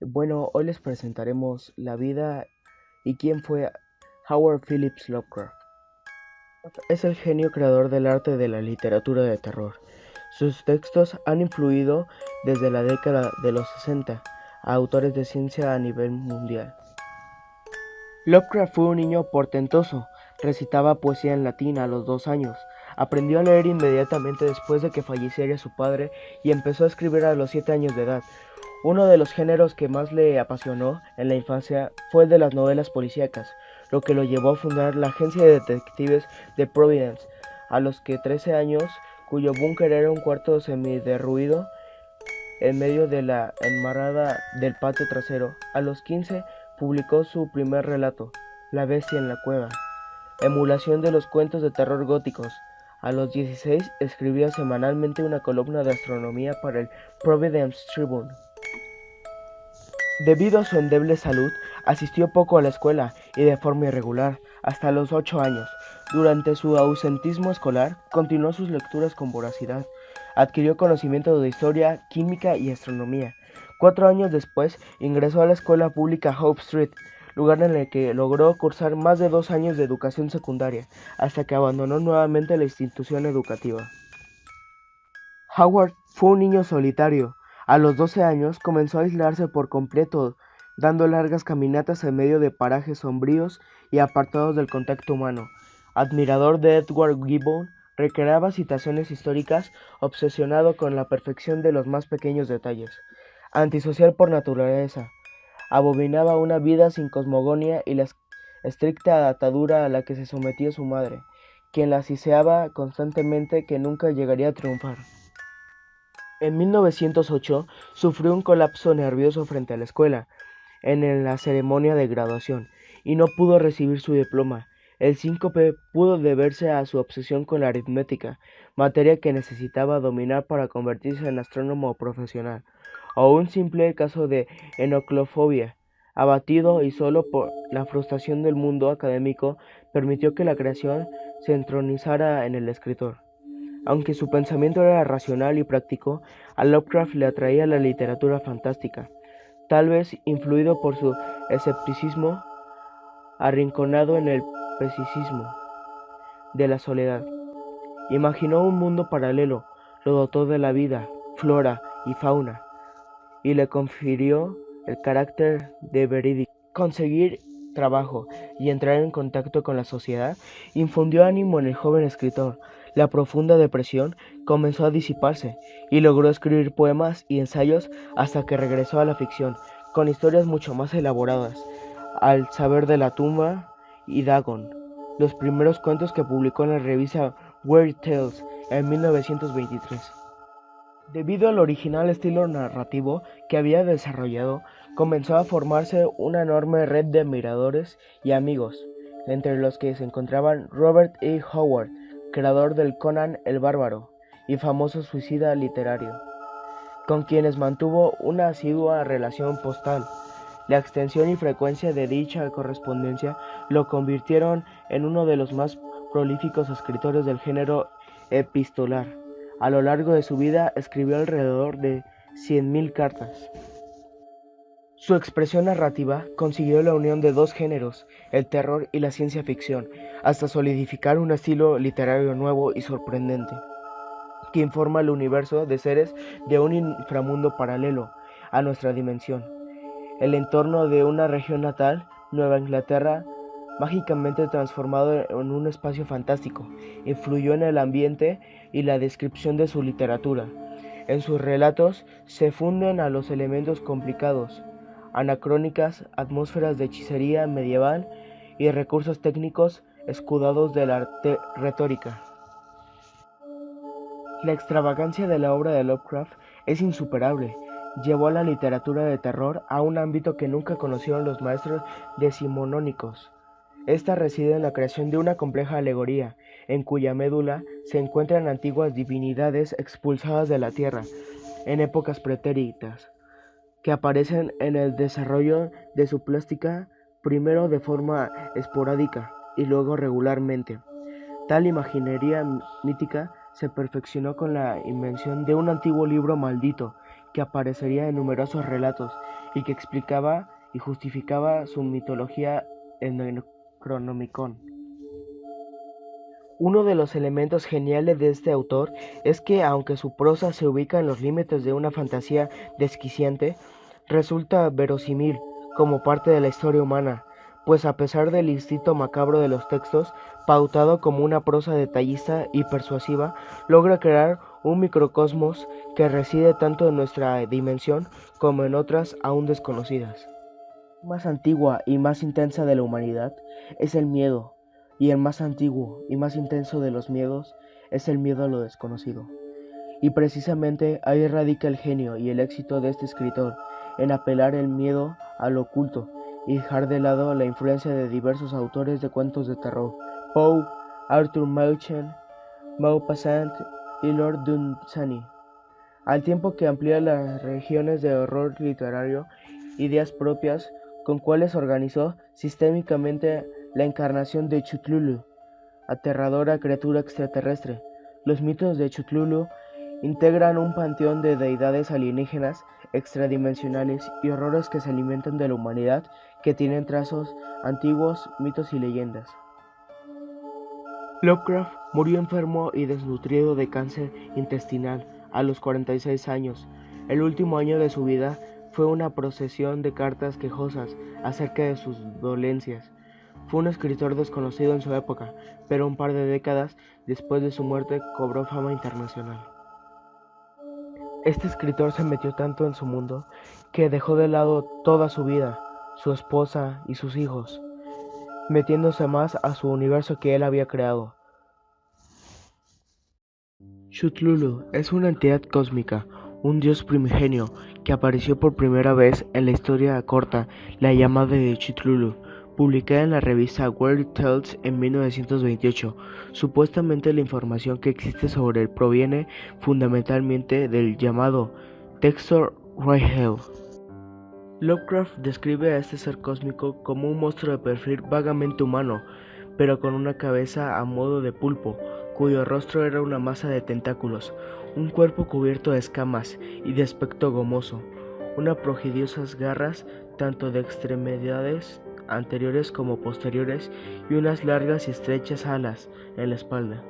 Bueno, hoy les presentaremos la vida y quién fue Howard Phillips Lovecraft. Es el genio creador del arte y de la literatura de terror. Sus textos han influido desde la década de los 60 a autores de ciencia a nivel mundial. Lovecraft fue un niño portentoso, recitaba poesía en latín a los 2 años, aprendió a leer inmediatamente después de que falleciera su padre y empezó a escribir a los 7 años de edad. Uno de los géneros que más le apasionó en la infancia fue el de las novelas policíacas, lo que lo llevó a fundar la agencia de detectives de Providence, a los 13 años, cuyo búnker era un cuarto semiderruido en medio de la enmarada del patio trasero. A los 15 publicó su primer relato, La bestia en la cueva, emulación de los cuentos de terror góticos. A los 16 escribía semanalmente una columna de astronomía para el Providence Tribune. Debido a su endeble salud, asistió poco a la escuela y de forma irregular, hasta los 8 años. Durante su ausentismo escolar, continuó sus lecturas con voracidad. Adquirió conocimiento de historia, química y astronomía. 4 años después, ingresó a la escuela pública Hope Street, lugar en el que logró cursar más de 2 años de educación secundaria, hasta que abandonó nuevamente la institución educativa. Howard fue un niño solitario. A los 12 años comenzó a aislarse por completo, dando largas caminatas en medio de parajes sombríos y apartados del contacto humano. Admirador de Edward Gibbon, recreaba citaciones históricas, obsesionado con la perfección de los más pequeños detalles. Antisocial por naturaleza, abominaba una vida sin cosmogonía y la estricta atadura a la que se sometía su madre, quien la siseaba constantemente que nunca llegaría a triunfar. En 1908 sufrió un colapso nervioso frente a la escuela, en la ceremonia de graduación, y no pudo recibir su diploma. El síncope pudo deberse a su obsesión con la aritmética, materia que necesitaba dominar para convertirse en astrónomo profesional, o un simple caso de enoclofobia. Abatido y solo por la frustración del mundo académico, permitió que la creación se entronizara en el escritor. Aunque su pensamiento era racional y práctico, a Lovecraft le atraía la literatura fantástica, tal vez influido por su escepticismo, arrinconado en el pesimismo de la soledad. Imaginó un mundo paralelo, lo dotó de la vida, flora y fauna, y le confirió el carácter de verídico. Conseguir trabajo y entrar en contacto con la sociedad infundió ánimo en el joven escritor. La profunda depresión comenzó a disiparse y logró escribir poemas y ensayos hasta que regresó a la ficción, con historias mucho más elaboradas, Al saber de la tumba y Dagon, los primeros cuentos que publicó en la revista Weird Tales en 1923. Debido al original estilo narrativo que había desarrollado, comenzó a formarse una enorme red de admiradores y amigos, entre los que se encontraban Robert E. Howard, creador del Conan el Bárbaro y famoso suicida literario, con quienes mantuvo una asidua relación postal. La extensión y frecuencia de dicha correspondencia lo convirtieron en uno de los más prolíficos escritores del género epistolar. A lo largo de su vida escribió alrededor de 100.000 cartas. Su expresión narrativa consiguió la unión de dos géneros, el terror y la ciencia ficción, hasta solidificar un estilo literario nuevo y sorprendente, que informa el universo de seres de un inframundo paralelo a nuestra dimensión. El entorno de una región natal, Nueva Inglaterra, mágicamente transformado en un espacio fantástico, influyó en el ambiente y la descripción de su literatura. En sus relatos se funden a los elementos complicados, anacrónicas, atmósferas de hechicería medieval y recursos técnicos escudados de la retórica. La extravagancia de la obra de Lovecraft es insuperable. Llevó a la literatura de terror a un ámbito que nunca conocieron los maestros decimonónicos. Esta reside en la creación de una compleja alegoría, en cuya médula se encuentran antiguas divinidades expulsadas de la tierra en épocas pretéritas, que aparecen en el desarrollo de su plástica, primero de forma esporádica y luego regularmente. Tal imaginería mítica se perfeccionó con la invención de un antiguo libro maldito que aparecería en numerosos relatos y que explicaba y justificaba su mitología en el Necronomicon. Uno de los elementos geniales de este autor es que, aunque su prosa se ubica en los límites de una fantasía desquiciante, resulta verosímil como parte de la historia humana, pues a pesar del instinto macabro de los textos, pautado como una prosa detallista y persuasiva, logra crear un microcosmos que reside tanto en nuestra dimensión como en otras aún desconocidas. La más antigua y más intensa de la humanidad es el miedo, y el más antiguo y más intenso de los miedos es el miedo a lo desconocido. Y precisamente ahí radica el genio y el éxito de este escritor, en apelar el miedo a lo oculto y dejar de lado la influencia de diversos autores de cuentos de terror: Poe, Arthur Machen, Maupassant y Lord Dunsany, al tiempo que amplía las regiones de horror literario, ideas propias con cuales organizó sistémicamente la encarnación de Cthulhu, aterradora criatura extraterrestre. Los mitos de Cthulhu integran un panteón de deidades alienígenas, extradimensionales y horrores que se alimentan de la humanidad, que tienen trazos antiguos, mitos y leyendas. Lovecraft murió enfermo y desnutrido de cáncer intestinal a los 46 años. El último año de su vida fue una procesión de cartas quejosas acerca de sus dolencias. Fue un escritor desconocido en su época, pero un par de décadas después de su muerte cobró fama internacional. Este escritor se metió tanto en su mundo que dejó de lado toda su vida, su esposa y sus hijos, metiéndose más a su universo que él había creado. Cthulhu es una entidad cósmica, un dios primigenio que apareció por primera vez en la historia corta La llamada de Cthulhu, publicada en la revista Weird Tales en 1928. Supuestamente la información que existe sobre él proviene fundamentalmente del llamado texto Rahel. Lovecraft describe a este ser cósmico como un monstruo de perfil vagamente humano, pero con una cabeza a modo de pulpo, cuyo rostro era una masa de tentáculos, un cuerpo cubierto de escamas y de aspecto gomoso, unas prodigiosas garras tanto de extremidades anteriores como posteriores y unas largas y estrechas alas en la espalda.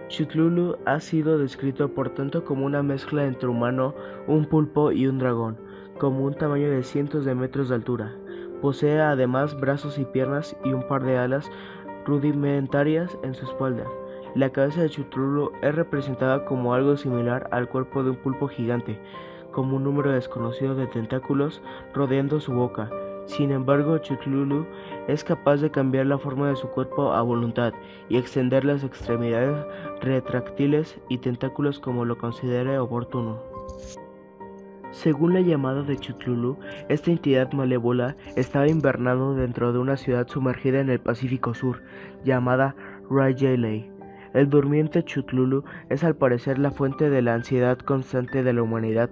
Cthulhu ha sido descrito por tanto como una mezcla entre humano, un pulpo y un dragón, como un tamaño de cientos de metros de altura. Posee además brazos y piernas y un par de alas rudimentarias en su espalda. La cabeza de Cthulhu es representada como algo similar al cuerpo de un pulpo gigante, como un número desconocido de tentáculos rodeando su boca. Sin embargo, Cthulhu es capaz de cambiar la forma de su cuerpo a voluntad y extender las extremidades retráctiles y tentáculos como lo considere oportuno. Según la llamada de Cthulhu, esta entidad malévola estaba invernando dentro de una ciudad sumergida en el Pacífico Sur, llamada Raighley. El durmiente Cthulhu es al parecer la fuente de la ansiedad constante de la humanidad,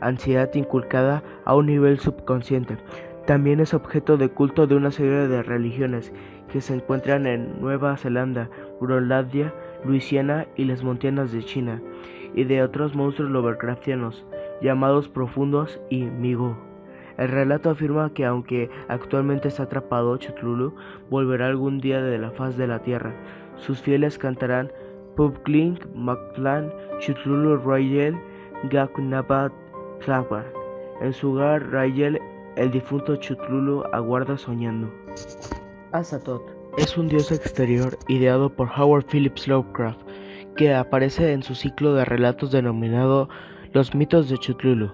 ansiedad inculcada a un nivel subconsciente. También es objeto de culto de una serie de religiones que se encuentran en Nueva Zelanda, Groenlandia, Luisiana y las montañas de China, y de otros monstruos Lovecraftianos, llamados profundos y Migo. El relato afirma que aunque actualmente está atrapado, Cthulhu volverá algún día de la faz de la tierra. Sus fieles cantarán Pubglin Mactlan Cthulhu Raigel Gaknabat Tlabar. En su hogar Raigel, el difunto Cthulhu aguarda soñando. Azathoth es un dios exterior ideado por Howard Phillips Lovecraft, que aparece en su ciclo de relatos denominado Los mitos de Cthulhu.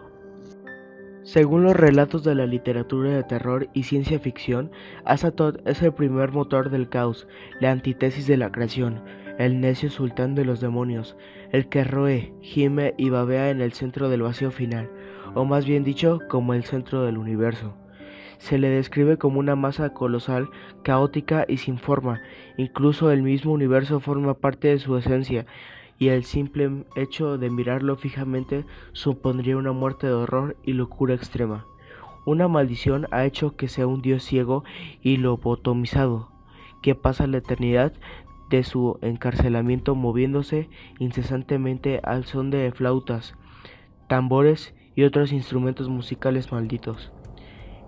Según los relatos de la literatura de terror y ciencia ficción, Azathoth es el primer motor del caos, la antítesis de la creación, el necio sultán de los demonios, el que roe, gime y babea en el centro del vacío final, o más bien dicho, como el centro del universo. Se le describe como una masa colosal, caótica y sin forma. Incluso el mismo universo forma parte de su esencia, y el simple hecho de mirarlo fijamente supondría una muerte de horror y locura extrema. Una maldición ha hecho que sea un dios ciego y lobotomizado, que pasa la eternidad de su encarcelamiento moviéndose incesantemente al son de flautas, tambores y otros instrumentos musicales malditos.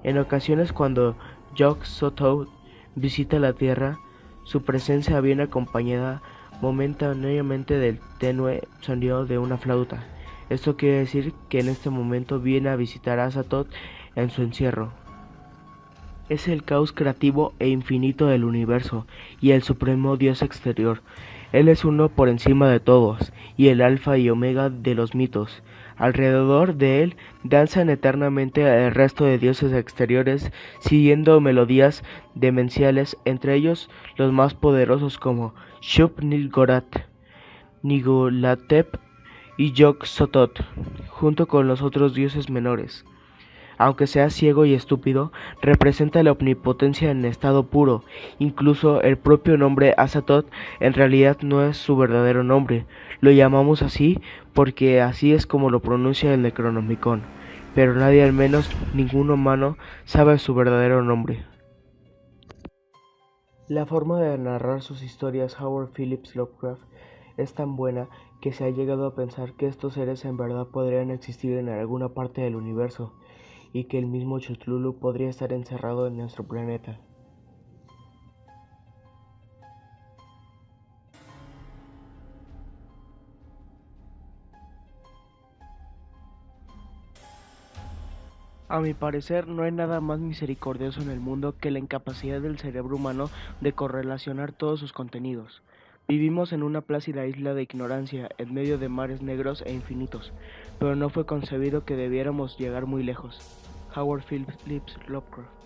En ocasiones cuando Yog-Sothoth visita la Tierra, su presencia viene acompañada momentáneamente del tenue sonido de una flauta. Esto quiere decir que en este momento viene a visitar a Azathoth en su encierro. Es el caos creativo e infinito del universo y el supremo Dios exterior. Él es uno por encima de todos y el alfa y omega de los mitos. Alrededor de él danzan eternamente el resto de dioses exteriores siguiendo melodías demenciales, entre ellos los más poderosos como Shub-Niggurath, Nigulatep y Yog-Sothoth, junto con los otros dioses menores. Aunque sea ciego y estúpido, representa la omnipotencia en estado puro. Incluso el propio nombre Azathoth en realidad no es su verdadero nombre. Lo llamamos así porque así es como lo pronuncia el Necronomicon. Pero nadie, al menos ningún humano, sabe su verdadero nombre. La forma de narrar sus historias Howard Phillips Lovecraft es tan buena que se ha llegado a pensar que estos seres en verdad podrían existir en alguna parte del universo, y que el mismo Cthulhu podría estar encerrado en nuestro planeta. A mi parecer, no hay nada más misericordioso en el mundo que la incapacidad del cerebro humano de correlacionar todos sus contenidos. Vivimos en una plácida isla de ignorancia, en medio de mares negros e infinitos, pero no fue concebido que debiéramos llegar muy lejos. Howard Phillips Lovecraft.